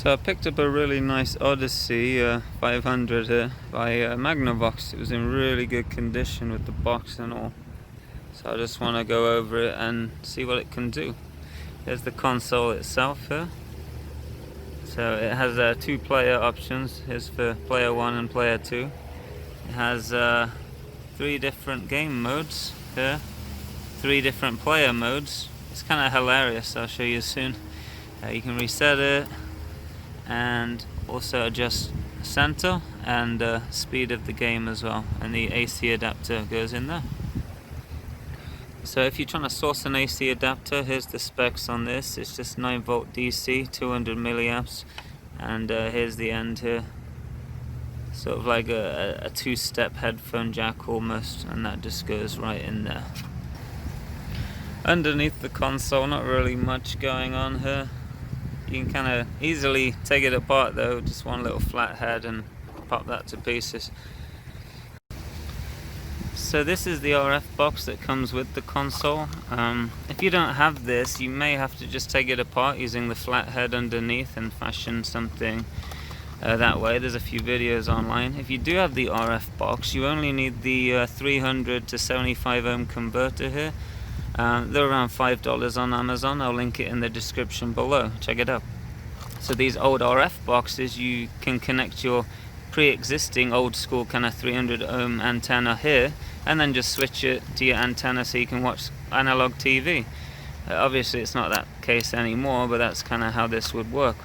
So I picked up a really nice Odyssey 500 here by Magnavox. It was in really good condition with the box and all. So I just want to go over it and see what it can do. Here's the console itself here. So it has two player options. Here's for player 1 and player 2. It has 3 different game modes here. 3 different player modes. It's kind of hilarious, I'll show you soon. You can reset it and also adjust center and speed of the game as well, and the AC adapter goes in there. So if you're trying to source an AC adapter, here's the specs on this. It's just 9V DC, 200 milliamps, and here's the end here. Sort of like a 2-step headphone jack almost, and that just goes right in there. Underneath the console, not really much going on here. You can kind of easily take it apart though, just one little flat head and pop that to pieces. So this is the RF box that comes with the console. If you don't have this, you may have to just take it apart using the flat head underneath and fashion something that way. There's a few videos online. If you do have the RF box, you only need the 300 to 75 ohm converter here. They're around $5 on Amazon. I'll link it in the description below. Check it out. So these old RF boxes, you can connect your pre-existing old school kind of 300 ohm antenna here, and then just switch it to your antenna so you can watch analog TV. Obviously it's not that case anymore, but that's kind of how this would work.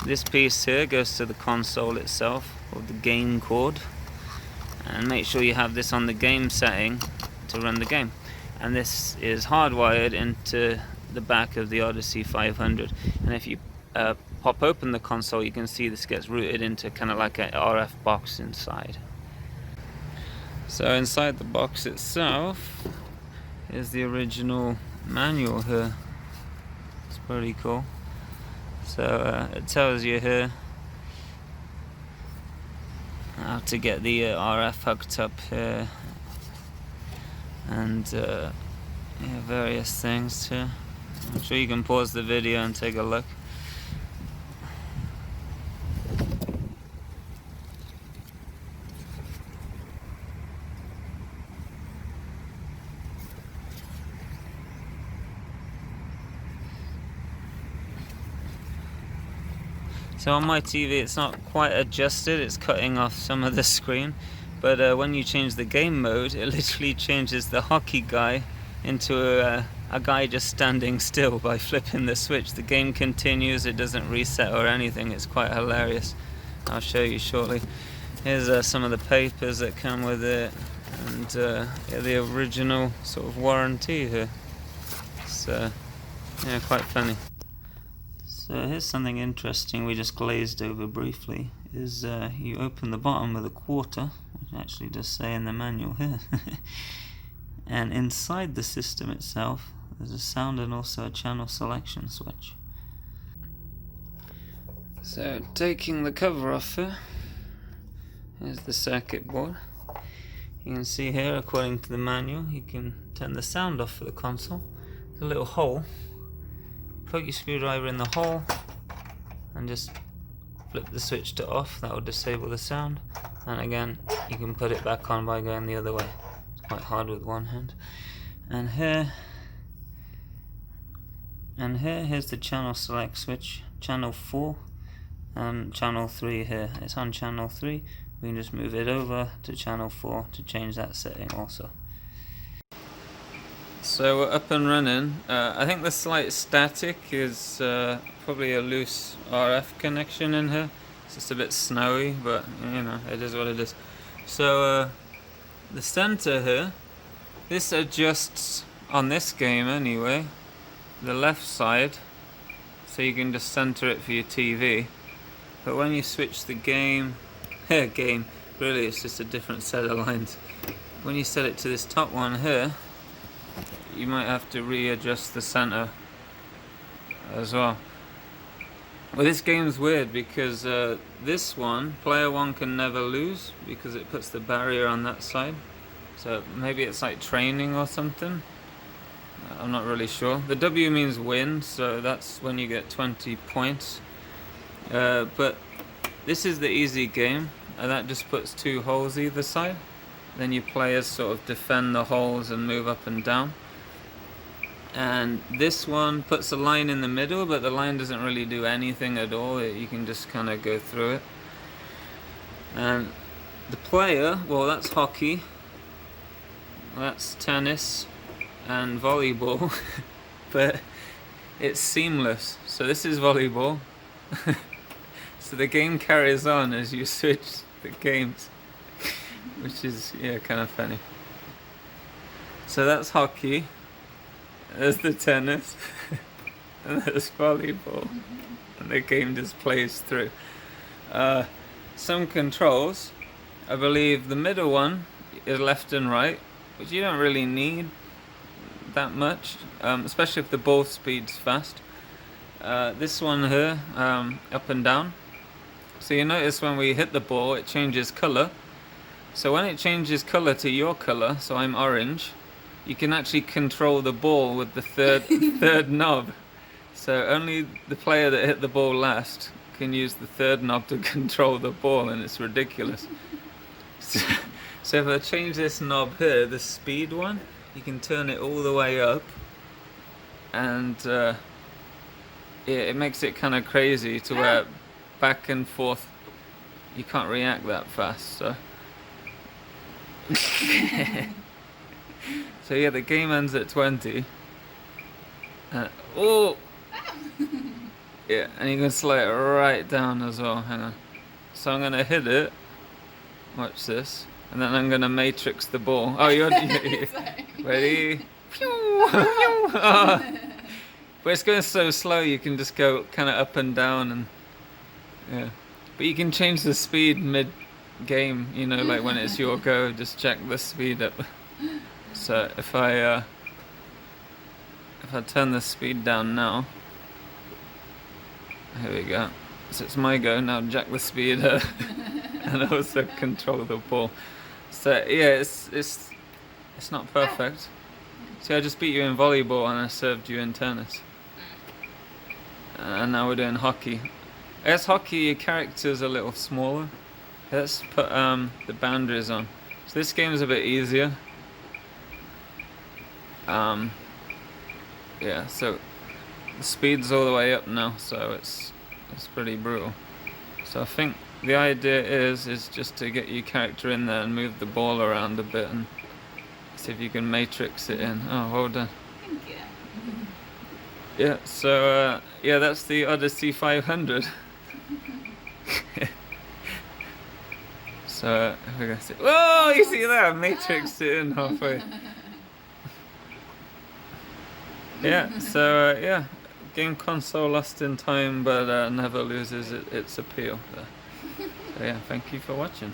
This piece here goes to the console itself, or the game cord, and make sure you have this on the game setting to run the game. And this is hardwired into the back of the Odyssey 500, and if you pop open the console, you can see this gets routed into kind of like an RF box inside. So inside the box itself is the original manual here. It's pretty cool. So it tells you here how to get the RF hooked up here, and various things here. I'm sure you can pause the video and take a look. So on my TV it's not quite adjusted, it's cutting off some of the screen, but when you change the game mode, it literally changes the hockey guy into a guy just standing still by flipping the switch. The game continues, it doesn't reset or anything. It's quite hilarious. I'll show you shortly. Here's some of the papers that come with it, and yeah, the original sort of warranty here. So yeah, quite funny. So here's something interesting we just glazed over briefly, is you open the bottom with a quarter, which actually does say in the manual here, and inside the system itself there's a sound and also a channel selection switch. So taking the cover off here, here's the circuit board. You can see here, according to the manual, you can turn the sound off for the console. There's a little hole. Poke your screwdriver in the hole and just flip the switch to off. That will disable the sound, and again you can put it back on by going the other way. It's quite hard with one hand. And here's the channel select switch, channel 4 and channel 3 here. It's on channel 3. We can just move it over to channel 4 to change that setting also. So we're up and running. I think the slight static is probably a loose RF connection in here. It's just a bit snowy, but you know, it is what it is. So the center here, this adjusts on this game anyway, the left side, so you can just center it for your TV. But when you switch the game, really it's just a different set of lines. When you set it to this top one here, you might have to readjust the center as well. Well, this game's weird because this one, player 1 can never lose because it puts the barrier on that side. So maybe it's like training or something. I'm not really sure. The W means win, so that's when you get 20 points. But this is the easy game, and that just puts 2 holes either side. Then your players sort of defend the holes and move up and down. And this one puts a line in the middle, but the line doesn't really do anything at all. You can just kind of go through it. And the player, well, that's hockey, that's tennis and volleyball, but it's seamless. So this is volleyball. So the game carries on as you switch the games, which is, yeah, kind of funny. So that's hockey, there's the tennis, and there's volleyball, and the game just plays through. Some controls, I believe the middle one is left and right, which you don't really need that much, especially if the ball speed's fast. This one here, up and down. So you notice when we hit the ball, it changes color. So when it changes color to your color, so I'm orange, you can actually control the ball with the third knob. So only the player that hit the ball last can use the third knob to control the ball, and it's ridiculous. So if I change this knob here, the speed one, you can turn it all the way up, and it makes it kind of crazy to where back and forth you can't react that fast. So so yeah, the game ends at 20. Oh yeah, and you can slow it right down as well. Hang on. So I'm gonna hit it. Watch this, and then I'm gonna matrix the ball. Oh, you're ready? Oh. But it's going so slow, you can just go kind of up and down, and yeah. But you can change the speed mid-game. You know, like when it's your go, just check the speed up. So if I turn the speed down now, here we go. So it's my go now. Jack the speed and also control the ball. So yeah, it's not perfect. See, I just beat you in volleyball and I served you in tennis. And now we're doing hockey. I guess hockey, your character's a little smaller. Let's put the boundaries on. So this game's a bit easier. Yeah, so the speed's all the way up now, so it's pretty brutal. So I think the idea is just to get your character in there and move the ball around a bit and see if you can matrix it in. Oh, well done. Thank you. Yeah, so yeah, that's the Odyssey 500. So we're gonna see. Whoa, you see that? I matrixed it in halfway. Yeah, so yeah, game console lost in time, but never loses its appeal. So yeah, thank you for watching.